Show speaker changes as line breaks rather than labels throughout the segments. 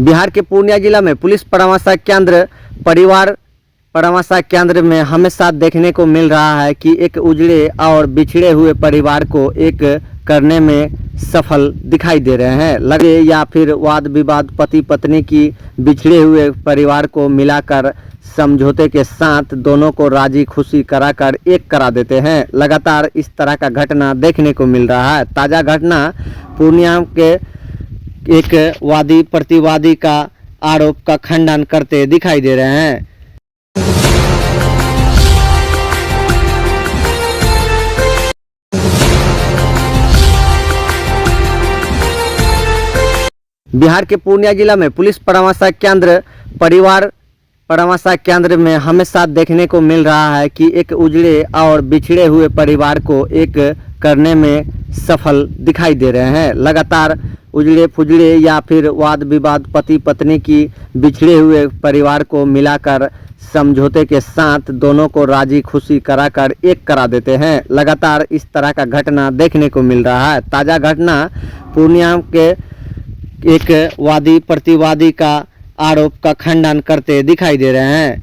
बिहार के पूर्णिया जिला में पुलिस परामर्श केंद्र परिवार परामर्श केंद्र में हमेशा देखने को मिल रहा है कि एक उजड़े और बिछड़े हुए परिवार को एक करने में सफल दिखाई दे रहे हैं। लगे या फिर वाद विवाद पति पत्नी की बिछड़े हुए परिवार को मिलाकर समझौते के साथ दोनों को राजी खुशी कराकर एक करा देते हैं। लगातार इस तरह का घटना देखने को मिल रहा है। ताज़ा घटना पूर्णिया के एक वादी प्रतिवादी का आरोप का खंडन करते दिखाई दे रहे हैं। बिहार के पूर्णिया जिला में पुलिस परामर्श केंद्र परिवार परामर्श केंद्र में हमेशा देखने को मिल रहा है कि एक उजड़े और बिछड़े हुए परिवार को एक करने में सफल दिखाई दे रहे हैं। लगातार उजड़े फुजड़े या फिर वाद विवाद पति पत्नी की बिछड़े हुए परिवार को मिलाकर समझौते के साथ दोनों को राजी खुशी कराकर एक करा देते हैं। लगातार इस तरह का घटना देखने को मिल रहा है। ताज़ा घटना पूर्णिया के एक वादी प्रतिवादी का आरोप का खंडन करते दिखाई दे रहे हैं।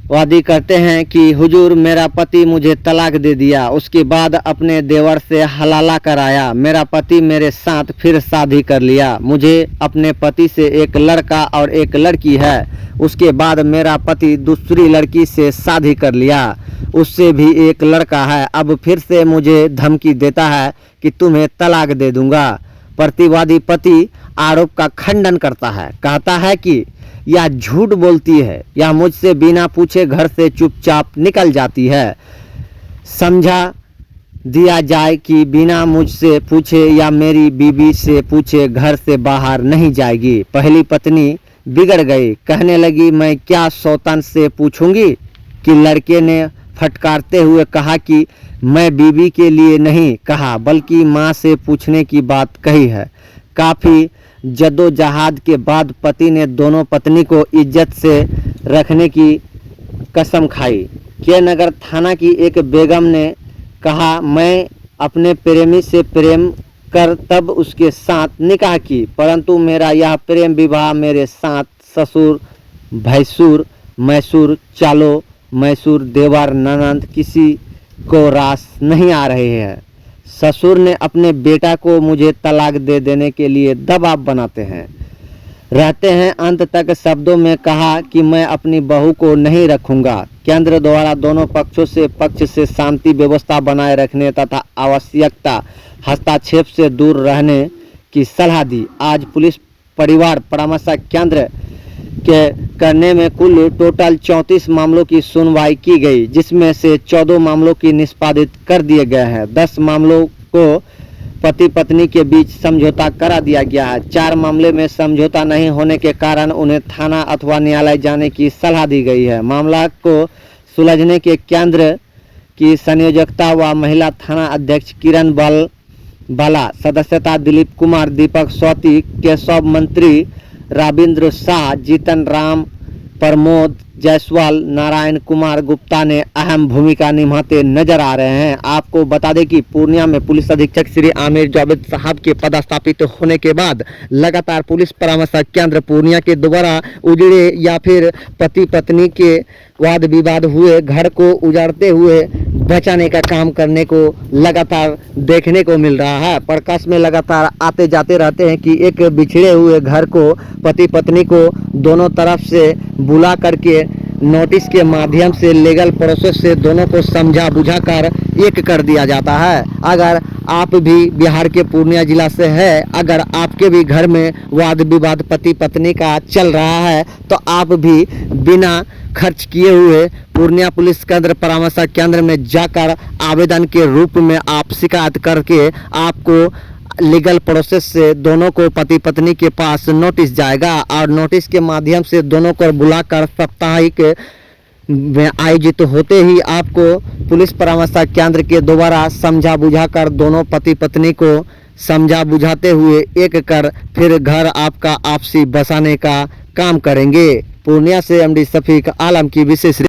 वादी कहते हैं कि हुजूर मेरा पति मुझे तलाक दे दिया, उसके बाद अपने देवर से हलाला कराया, मेरा पति मेरे साथ फिर शादी कर लिया। मुझे अपने पति से एक लड़का और एक लड़की है, उसके बाद मेरा पति दूसरी लड़की से शादी कर लिया, उससे भी एक लड़का है। अब फिर से मुझे धमकी देता है कि तुम्हें तलाक दे दूंगा। प्रतिवादी पति आरोप का खंडन करता है, कहता है कि यह झूठ बोलती है, यह मुझसे बिना पूछे घर से चुपचाप निकल जाती है। समझा दिया जाए कि बिना मुझसे पूछे या मेरी बीवी से पूछे घर से बाहर नहीं जाएगी। पहली पत्नी बिगड़ गई, कहने लगी मैं क्या सौतन से पूछूंगी, कि लड़के ने फटकारते हुए कहा कि मैं बीवी के लिए नहीं कहा बल्कि माँ से पूछने की बात कही है। काफ़ी जद्दोजहद के बाद पति ने दोनों पत्नी को इज्जत से रखने की कसम खाई। के नगर थाना की एक बेगम ने कहा मैं अपने प्रेमी से प्रेम कर तब उसके साथ निकाह की, परंतु मेरा यह प्रेम विवाह मेरे साथ ससुर भैंसुर मैसूर चालो मैसूर देवर ननंद किसी को रास नहीं आ रहे हैं। ससुर ने अपने बेटा को मुझे तलाक दे देने के लिए दबाव बनाते हैं रहते हैं। अंत तक शब्दों में कहा कि मैं अपनी बहू को नहीं रखूंगा। केंद्र द्वारा दोनों पक्ष से शांति व्यवस्था बनाए रखने तथा आवश्यकता हस्तक्षेप से दूर रहने की सलाह दी। आज पुलिस परिवार परामर्श केंद्र के करने में कुल टोटल 34 मामलों की सुनवाई की गई, जिसमें से 14 मामलों की निष्पादित कर दिए गए हैं। 10 मामलों को पति पत्नी के बीच समझौता करा दिया गया है। 4 मामले में समझौता नहीं होने के कारण उन्हें थाना अथवा न्यायालय जाने की सलाह दी गई है। मामला को सुलझने के केंद्र की संयोजकता व महिला थाना अध्यक्ष किरण बाला, सदस्यता दिलीप कुमार, दीपक सौती, केशव मंत्री, राबिंद्र शाह, जीतन राम, प्रमोद जायसवाल, नारायण कुमार गुप्ता ने अहम भूमिका निभाते नजर आ रहे हैं। आपको बता दें कि पूर्णिया में पुलिस अधीक्षक श्री आमिर जावेद साहब के पदस्थापित होने के बाद लगातार पुलिस परामर्श केंद्र पूर्णिया के द्वारा उजड़े या फिर पति पत्नी के वाद विवाद हुए घर को उजाड़ते हुए बचाने का काम करने को लगातार देखने को मिल रहा है। प्रकाश में लगातार आते जाते रहते हैं कि एक बिछड़े हुए घर को पति पत्नी को दोनों तरफ से बुला करके नोटिस के माध्यम से लीगल प्रोसेस से दोनों को समझा बुझाकर एक कर दिया जाता है। अगर आप भी बिहार के पूर्णिया जिला से है, अगर आपके भी घर में वाद विवाद पति पत्नी का चल रहा है, तो आप भी बिना खर्च किए हुए पूर्णिया पुलिस केंद्र परामर्श केंद्र में जाकर आवेदन के रूप में आप शिकायत करके आपको लीगल प्रोसेस से दोनों को पति पत्नी के पास नोटिस जाएगा और नोटिस के माध्यम से दोनों को बुलाकर साप्ताहिक में आयोजित होते ही आपको पुलिस परामर्श केंद्र के द्वारा समझा बुझाकर दोनों पति पत्नी को समझा बुझाते हुए एक कर फिर घर आपका आपसी बसाने का काम करेंगे। पूर्णिया से एमडी शफीक आलम की विशेष